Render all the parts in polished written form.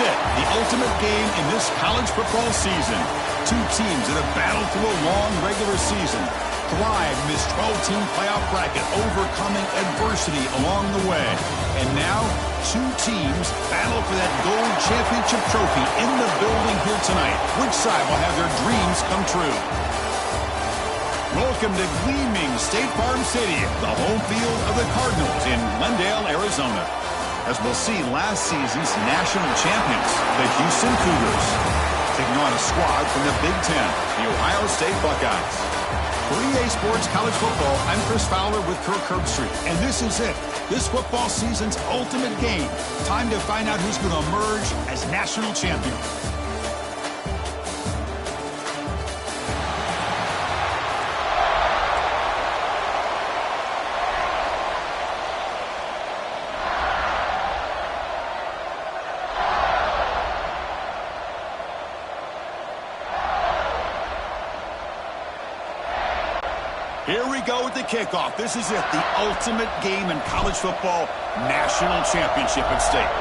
it, the ultimate game in this college football season. Two teams that have battled through a long regular season, thrived in this 12-team playoff bracket, overcoming adversity along the way. And now, two teams battle for that gold championship trophy in the building here tonight. Which side will have their dreams come true? Welcome to gleaming State Farm Stadium, the home field of the Cardinals in Glendale, Arizona. As we'll see last season's national champions, the Houston Cougars, taking on a squad from the Big Ten, the Ohio State Buckeyes. For EA Sports College Football, I'm Chris Fowler with Kirk Herbstreit, and this is it. This football season's ultimate game. Time to find out who's going to emerge as national champion. Here we go with the kickoff. This is it, the ultimate game in college football, national championship at stake.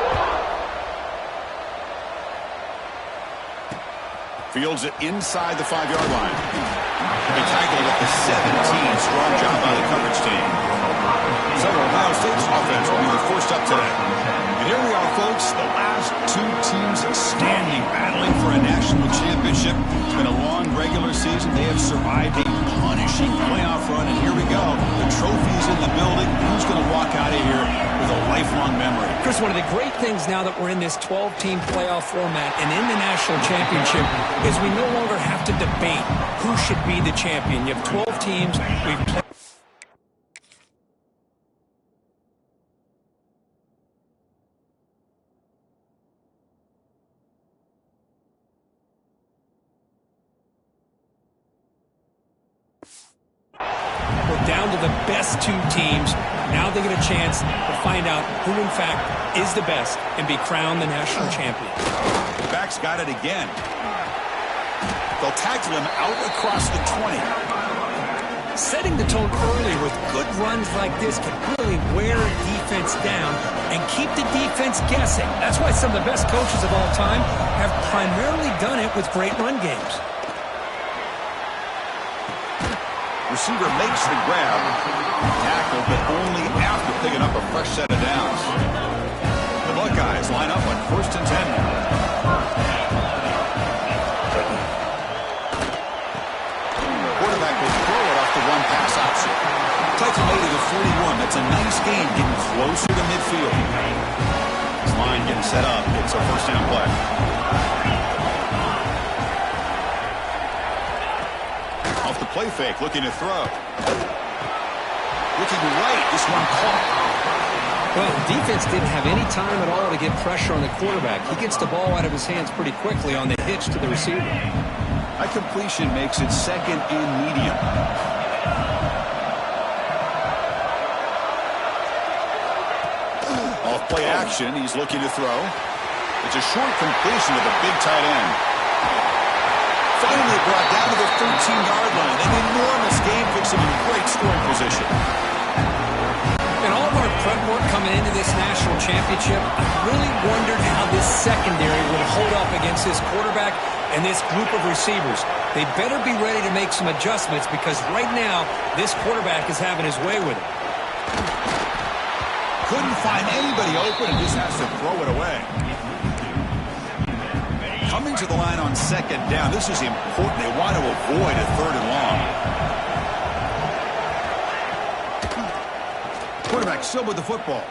Fields it inside the 5-yard line. He tackled at the 17. Strong job by the coverage team. So Ohio State's offense will be the first up today. And here we are, folks, the last two teams standing, battling for a national championship. It's been a long regular season. They have survived a punishing playoff run, and here we go. The trophy's in the building. Who's going to walk out of here with a lifelong memory? Chris, one of the great things now that we're in this 12-team playoff format and in the national championship is we no longer have to debate who should be the champion. You have 12 teams. We've played. Down to the best two teams. Now they get a chance to find out who, in fact, is the best and be crowned the national champion. The back's got it again. They'll tackle him out across the 20. Setting the tone early with good runs like this can really wear a defense down and keep the defense guessing. That's why some of the best coaches of all time have primarily done it with great run games. Receiver makes the grab, tackle, but only after picking up a fresh set of downs. The Buckeyes line up on 1st and 10 now. Quarterback will throw it off the one-pass option. Taken late to the 41. That's a nice gain, getting closer to midfield. This line getting set up. It's a first down play. Off the play fake, looking to throw. Looking right, this one caught. Well, the defense didn't have any time at all to get pressure on the quarterback. He gets the ball out of his hands pretty quickly on the hitch to the receiver. That completion makes it 2nd and medium. Off play action, he's looking to throw. It's a short completion to the big tight end. Finally brought down to the 13-yard line. An enormous gain puts him in great scoring position. In all of our prep work coming into this national championship, I really wondered how this secondary would hold up against this quarterback and this group of receivers. They better be ready to make some adjustments because right now, this quarterback is having his way with it. Couldn't find anybody open and just has to throw it away. Coming to the line on 2nd down. This is important. They want to avoid a 3rd and long. Quarterback still with the football.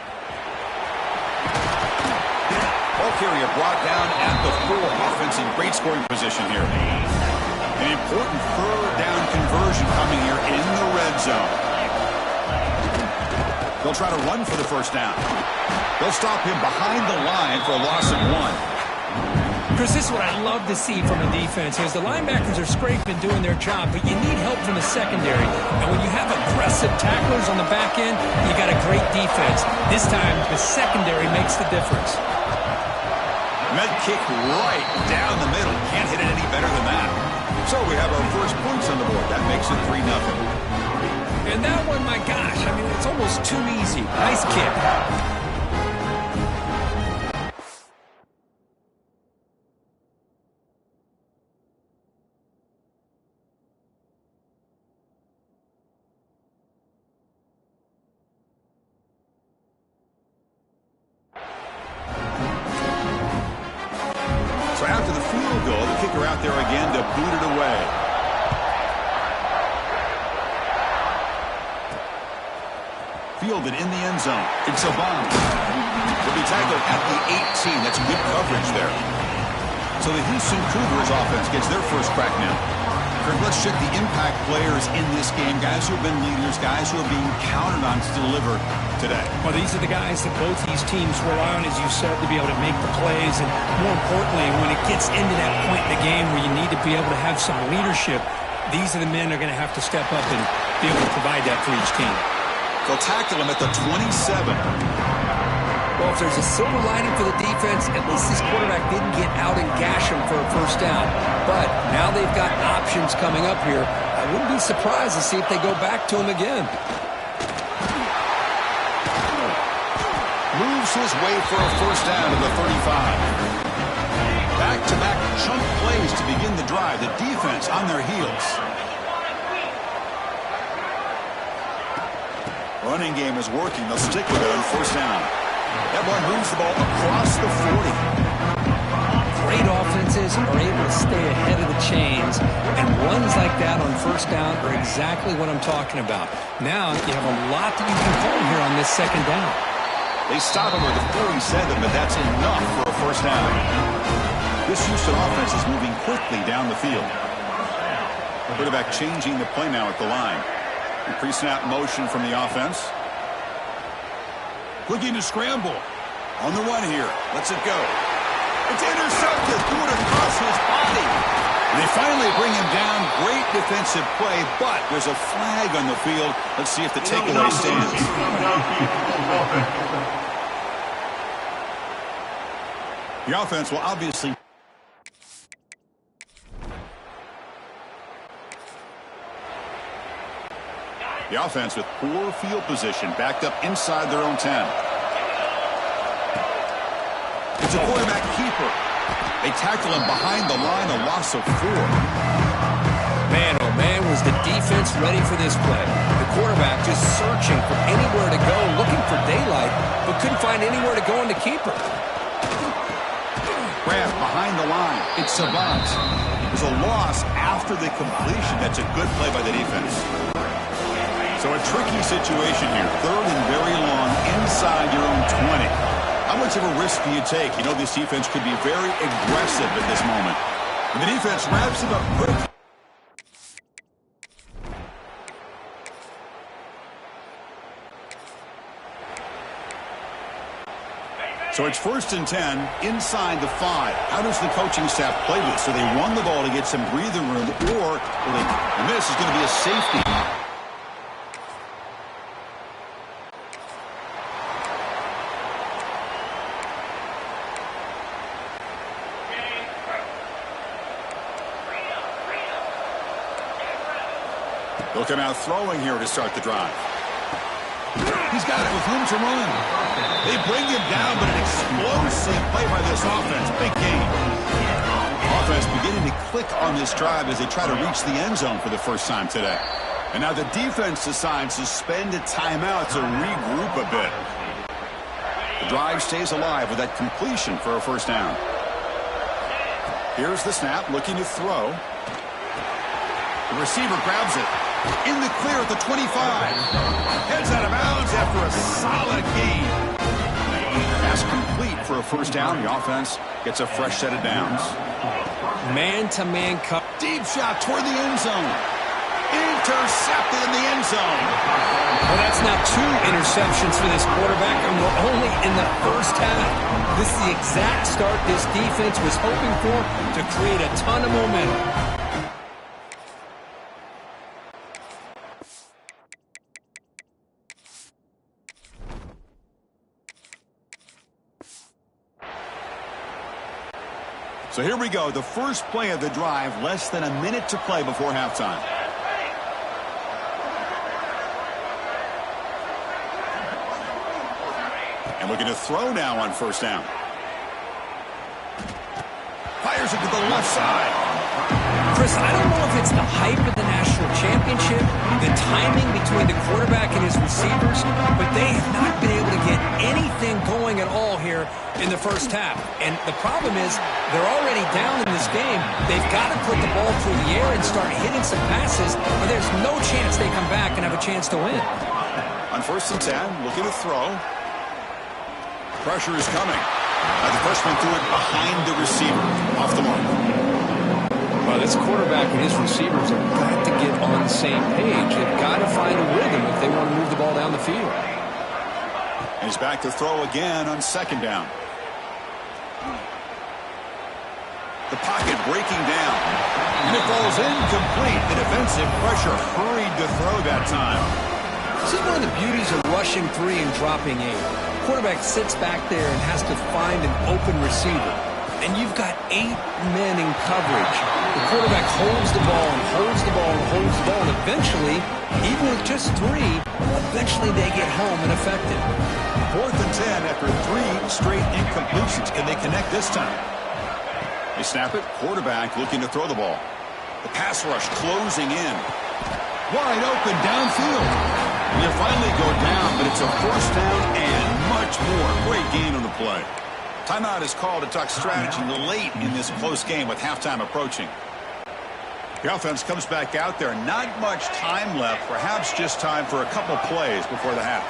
Ball carrier brought down at the 4. Offense in great scoring position here. An important 3rd down conversion coming here in the red zone. They'll try to run for the first down. They'll stop him behind the line for a loss of 1. Chris, this is what I love to see from a defense is the linebackers are scraping and doing their job, but you need help from the secondary. And when you have aggressive tacklers on the back end, you got a great defense. This time, the secondary makes the difference. Med kick right down the middle. Can't hit it any better than that. So we have our first points on the board. That makes it 3-0. And that one, my gosh, I mean, it's almost too easy. Nice kick. kicker out there again to boot it away. Fielded in the end zone. It's a bomb. Will be tackled at the 18. That's good coverage there. So the Houston Cougars offense gets their first crack now. Kirk, let's check the impact players in this game. Guys who have been leaders, guys who are being counted on to deliver today. Well, these are the guys that both these teams rely on, as you said, to be able to make the plays. And more importantly, when it gets into that point in the game where you need to be able to have some leadership, these are the men that are going to have to step up and be able to provide that for each team. They'll tackle him at the 27. Well, if there's a silver lining for the defense, at least this quarterback didn't get out and gash him for a first down. But now they've got options coming up here. I wouldn't be surprised to see if they go back to him again. Moves his way for a first down to the 35. Back-to-back chunk plays to begin the drive. The defense on their heels. Running game is working. They'll stick with it on first down. That one moves the ball across the 40. Great offenses are able to stay ahead of the chains, and runs like that on first down are exactly what I'm talking about. Now you have a lot that you can call here on this second down. They stop him with a 47, but that's enough for a first down. This Houston offense is moving quickly down the field. Quarterback changing the play now at the line. Pre-snap motion from the offense. Looking to scramble. On the run here. Lets it go. It's intercepted. Threw it across his body. And they finally bring him down. Great defensive play, but there's a flag on the field. Let's see if the takeaway stands. The offense will obviously... The offense with poor field position, backed up inside their own 10. It's a quarterback keeper. They tackle him behind the line, a loss of 4. Man, oh man, was the defense ready for this play. The quarterback just searching for anywhere to go, looking for daylight, but couldn't find anywhere to go in the keeper. Grab behind the line. It's Savant. There's a loss after the completion. That's a good play by the defense. So a tricky situation here. Third and very long inside your own 20. How much of a risk do you take? You know this defense could be very aggressive at this moment. And the defense wraps it up quick. So it's first and 10 inside the 5. How does the coaching staff play this? So they run the ball to get some breathing room, or and this is going to be a safety. They'll come out throwing here to start the drive. He's got it with room to run. They bring him down, but an explosive play by this offense. Big gain. Offense beginning to click on this drive as they try to reach the end zone for the first time today. And now the defense decides to spend a timeout to regroup a bit. The drive stays alive with that completion for a first down. Here's the snap, looking to throw. The receiver grabs it. In the clear at the 25. Heads out of bounds after a solid gain. Pass complete for a first down. The offense gets a fresh set of downs. Man-to-man cut. Deep shot toward the end zone. Intercepted in the end zone. Well, that's now 2 interceptions for this quarterback, and we're only in the first half. This is the exact start this defense was hoping for to create a ton of momentum. So here we go, the first play of the drive, less than a minute to play before halftime. And looking to throw now on first down. Fires it to the left side. Chris, I don't know if it's the hype of the national championship, the timing between the quarterback and his receivers, but they have not been able to get anything going at all here in the first half. And the problem is they're already down in this game. They've got to put the ball through the air and start hitting some passes, or there's no chance they come back and have a chance to win. On 1st and 10, looking to throw. Pressure is coming. The freshman threw it behind the receiver. Off the mark. Well, this quarterback and his receivers have got to get on the same page. They've got to find a rhythm if they want to move the ball down the field. And he's back to throw again on 2nd down. The pocket breaking down. And it falls incomplete. The defensive pressure hurried to throw that time. This is one of the beauties of rushing 3 and dropping 8. Quarterback sits back there and has to find an open receiver. And you've got 8 men in coverage. The quarterback holds the ball and holds the ball and holds the ball. And eventually, even with just 3, eventually they get home and effective. 4th and 10 after 3 straight incompletions. Can they connect this time? They snap it. Quarterback looking to throw the ball. The pass rush closing in. Wide open downfield. And you finally go down, but it's a 1st down and much more. Great gain on the play. Timeout is called to talk strategy late in this close game with halftime approaching. The offense comes back out there. Not much time left. Perhaps just time for a couple plays before the half.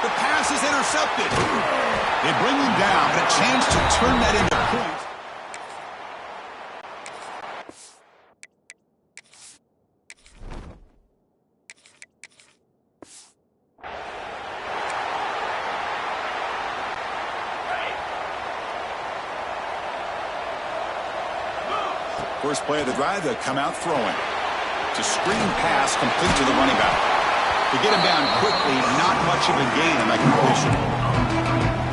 The pass is intercepted. They bring him down, but a chance to turn that into points. First play of the drive, they'll come out throwing. It's a screen pass complete to the running back. They get him down quickly, not much of a gain on that completion.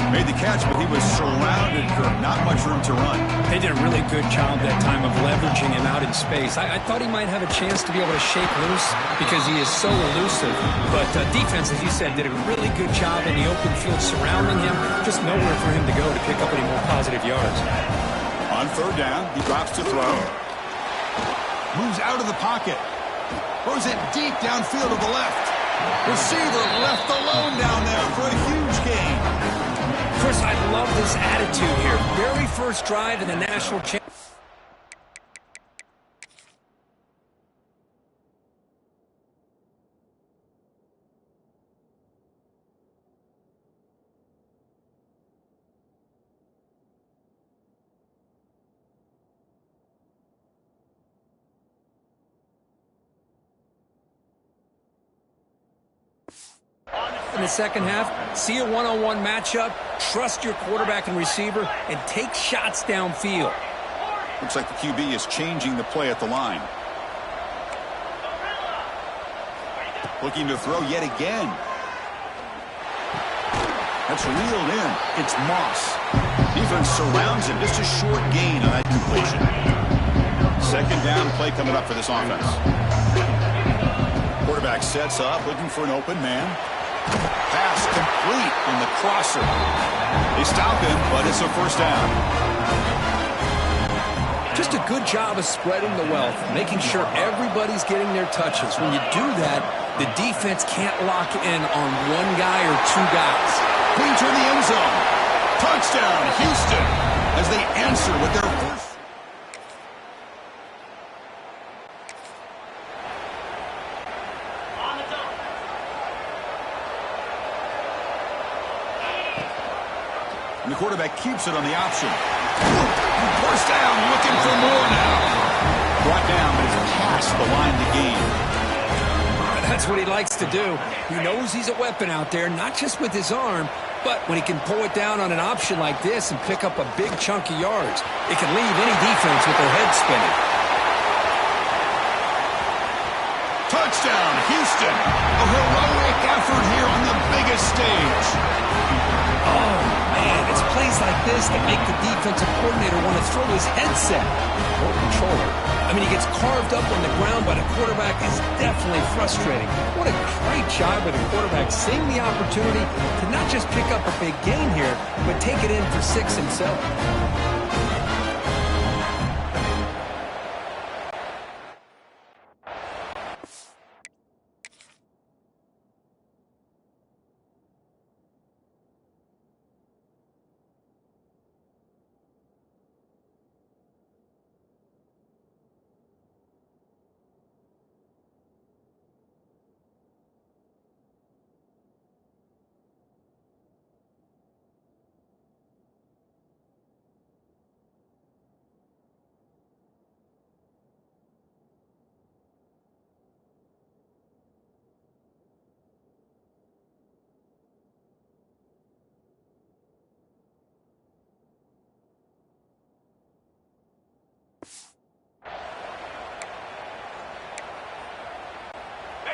Made the catch, but he was surrounded for not much room to run. They did a really good job that time of leveraging him out in space. I thought he might have a chance to be able to shake loose because he is so elusive. But defense, as you said, did a really good job in the open field surrounding him. Just nowhere for him to go to pick up any more positive yards. On 3rd down, he drops to throw. Moves out of the pocket. Throws it deep downfield to the left. Receiver left alone down there for a huge gain. Chris, I love this attitude here. Very first drive in the national championship. In the second half, see a one-on-one matchup, trust your quarterback and receiver, and take shots downfield. Looks like the QB is changing the play at the line. Looking to throw yet again. That's reeled in. It's Moss. Defense surrounds him. Just a short gain on that completion. 2nd down play coming up for this offense. Quarterback sets up, looking for an open man. Pass complete on the crosser. They stop him, but it's a 1st down. Just a good job of spreading the wealth, making sure everybody's getting their touches. When you do that, the defense can't lock in on one guy or 2 guys. Clean toward the end zone. Touchdown, Houston, as they answer with their first. And the quarterback keeps it on the option. First down, looking for more now. Brought down, but it's past the line to gain. That's what he likes to do. He knows he's a weapon out there, not just with his arm, but when he can pull it down on an option like this and pick up a big chunk of yards, it can leave any defense with their head spinning. Touchdown, Houston. A heroic effort here on the biggest stage. Oh, man, it's plays like this that make the defensive coordinator want to throw his headset or controller. I mean, he gets carved up on the ground by the quarterback. It's definitely frustrating. What a great job by the quarterback seeing the opportunity to not just pick up a big gain here, but take it in for 6 himself.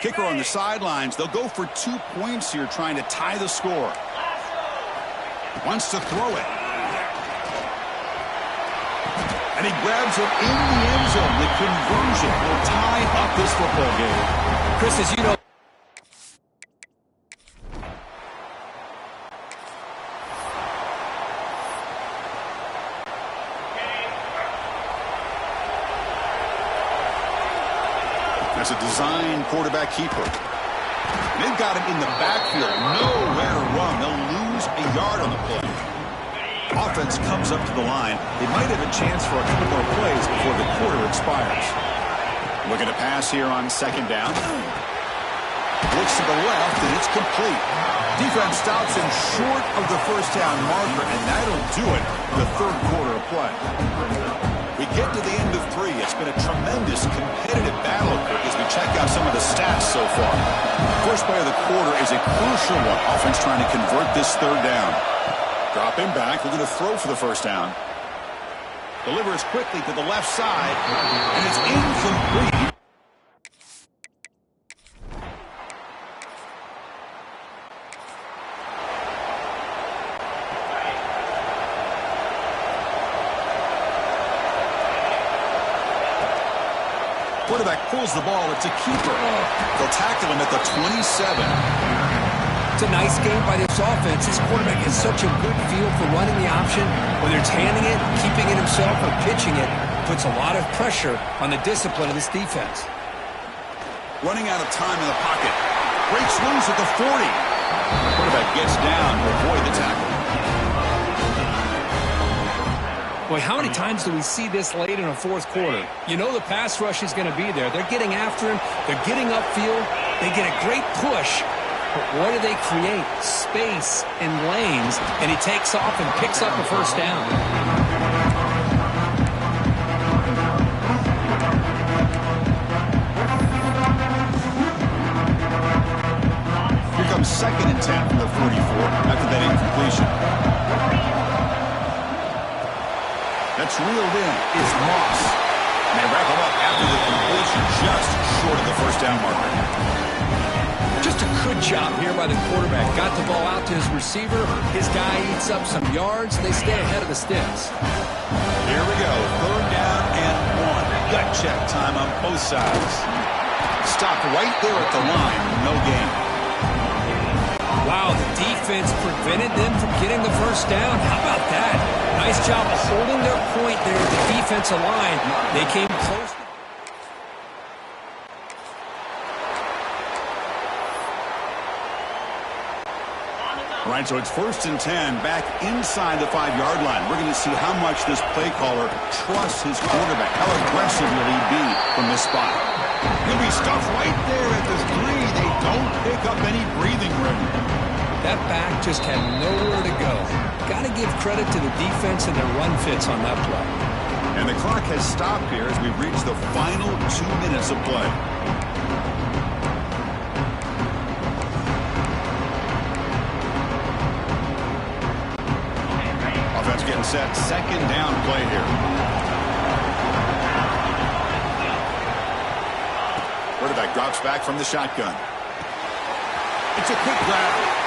Kicker on the sidelines. They'll go for 2 points here, trying to tie the score. Wants to throw it. And he grabs it in the end zone. The conversion will tie up this football game. Chris, as you know, as a design quarterback keeper. They've got him in the backfield. Nowhere to run. They'll lose a yard on the play. Offense comes up to the line. They might have a chance for a couple more plays before the quarter expires. Looking to pass here on second down. Looks to the left, and it's complete. Defense stops him short of the first down marker, and that'll do it the third quarter of play. We get to the end of 3. It's been a tremendous competitive battle as we check out some of the stats so far. First play of the quarter is a crucial one. Offense trying to convert this third down. Dropping back, looking to throw for the first down. Delivers quickly to the left side, and it's incomplete. Quarterback pulls the ball. It's a keeper. They'll tackle him at the 27. it's a nice game by this offense. This quarterback has such a good feel for running the option. Whether it's handing it, keeping it himself, or pitching it, puts a lot of pressure on the discipline of this defense. Running out of time in the pocket. Breaks loose at the 40. Quarterback gets down to avoid the tackle. Boy, how many times do we see this late in a fourth quarter? You know the pass rush is going to be there. They're getting after him. They're getting upfield. They get a great push. But what do they create? Space and lanes. And he takes off and picks up a first down. Here comes 2nd and 10 from the 44 after that incompletion. That's reeled in. It's Moss. And they wrap him up after the completion just short of the first down marker. Just a good job here by the quarterback. Got the ball out to his receiver. His guy eats up some yards. They stay ahead of the sticks. Here we go. 3rd down and 1. Gut check time on both sides. Stopped right there at the line. No gain. Wow, the defense prevented them from getting the first down. How about that? Nice job of holding their point there at the defensive line. They came close. All right, so it's 1st and 10 back inside the 5-yard line. We're going to see how much this play caller trusts his quarterback. How aggressive will he be from this spot? He'll be stuffed right there at the 3. They don't pick up any breathing room. That back just had nowhere to go. Got to give credit to the defense and their run fits on that play. And the clock has stopped here as we've reached the final 2 minutes of play. Offense getting set. 2nd down play here. Quarterback drops back from the shotgun. It's a quick grab.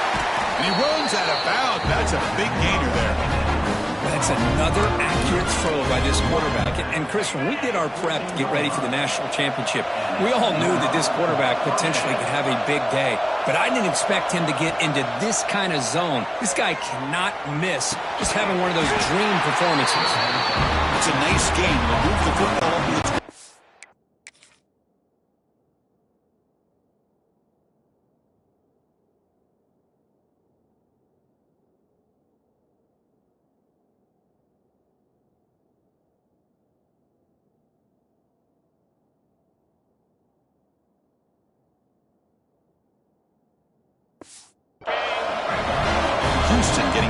And he runs out of bounds. That's a big gainer there. That's another accurate throw by this quarterback. And, Chris, when we did our prep to get ready for the national championship, we all knew that this quarterback potentially could have a big day. But I didn't expect him to get into this kind of zone. This guy cannot miss just having one of those dream performances. It's a nice game. They'll move the football up to the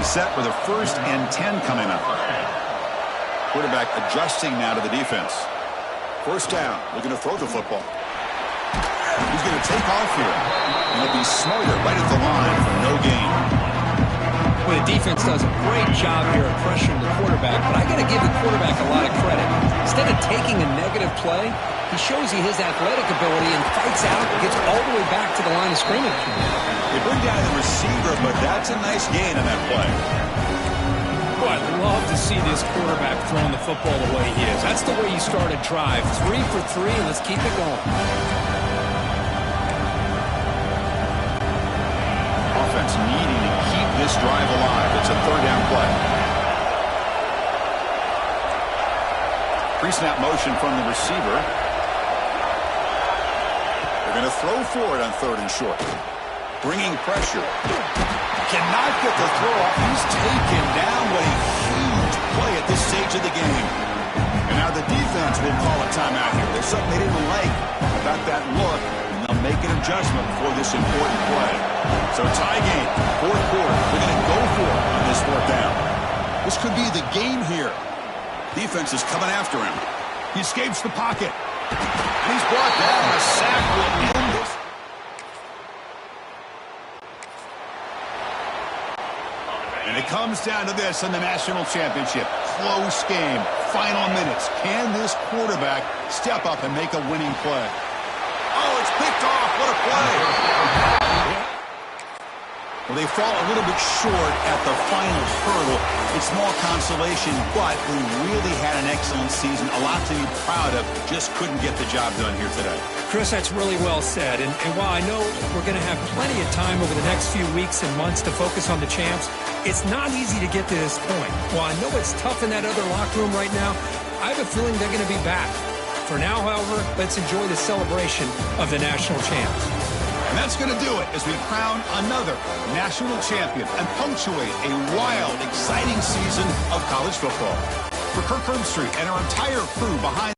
set with a 1st and 10 coming up. Quarterback adjusting now to the defense. 1st down, looking to throw the football. He's going to take off here. And he'll be smarter right at the line for no gain. Well, the defense does a great job here of pressuring the quarterback, but I got to give the quarterback a lot of credit. Instead of taking a negative play, he shows he has athletic ability and fights out and gets all the way back to the line of scrimmage. They bring down the receiver, but that's a nice gain on that play. Boy, I'd love to see this quarterback throwing the football the way he is. That's the way you start a drive. 3 for 3, and let's keep it going. Offense needing to keep this drive alive. It's a third down play. Pre-snap motion from the receiver. They're going to throw for it on 3rd and short. Bringing pressure. Cannot get the throw off. He's taken down. What a huge play at this stage of the game. And now the defense will call a timeout here. There's something they didn't like about that look. They'll make an adjustment for this important play. So tie game, 4th quarter. They're going to go for it on this 4th down. This could be the game here. Defense is coming after him. He escapes the pocket. And he's brought down. A sack will end this. And it comes down to this in the national championship. Close game. Final minutes. Can this quarterback step up and make a winning play? Oh, it's picked off. What a play. Well, they fall a little bit short at the final hurdle. It's small consolation, but we really had an excellent season. A lot to be proud of. Just couldn't get the job done here today. Chris, that's really well said. And while I know we're going to have plenty of time over the next few weeks and months to focus on the champs, it's not easy to get to this point. While I know it's tough in that other locker room right now, I have a feeling they're going to be back. For now, however, let's enjoy the celebration of the national champs. And that's going to do it as we crown another national champion and punctuate a wild, exciting season of college football. For Kirk Herbstreit and our entire crew behind